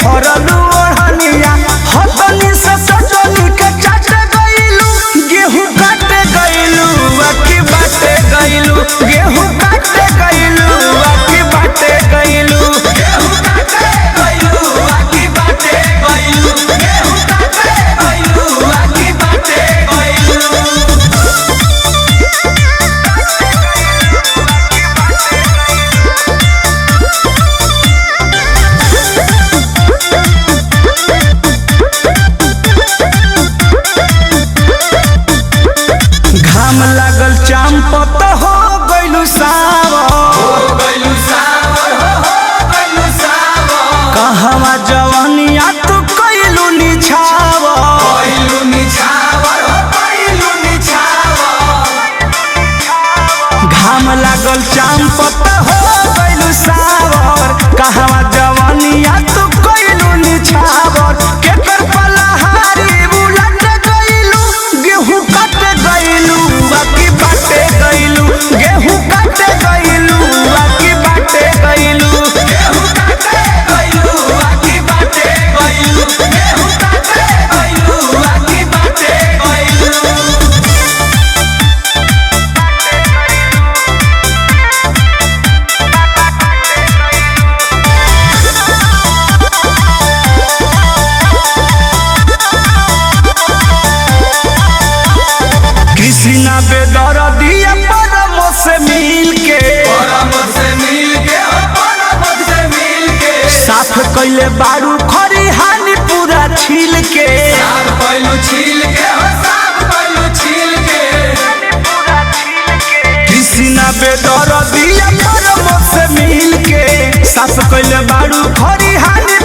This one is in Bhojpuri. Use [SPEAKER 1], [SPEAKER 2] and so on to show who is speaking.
[SPEAKER 1] फरलू ओढ़निया हथनी से सजनी के चाटे गइलू गेहूं काटे गइलू बाकी बाटे गइलू गेहूं काटे गइलू बाकी बाटे गइलू गेहूं काटे गइलू बाकी बाटे गइलू गेहूं काटे गइलू बाकी बाटे गइलू। घाम लागल चांपत हो गइलू सावर कहवा जवनिया तू कइलू निछावर घाम लागल चांपत हो गइलू सावर कहवा जवनिया तू कइलू निछावर केकर पलहारी बुलट गइलू गेहूं काटे गइलू बाकी बाटे गइलू गेहूं काटे गइलू बाकी बाटे गइलू गेहूं काटे गइलू बाकी बाटे गइलू गेहूं काटे गइलू बाकी बाटे गइलू। कृष्णा बेदर्दिया परम से मिल के साफ कइले बारू खरिहानी पूरा छील के कृष्णा बेदर्दिया परम से मिल के साफ कइले बारू खरिहानी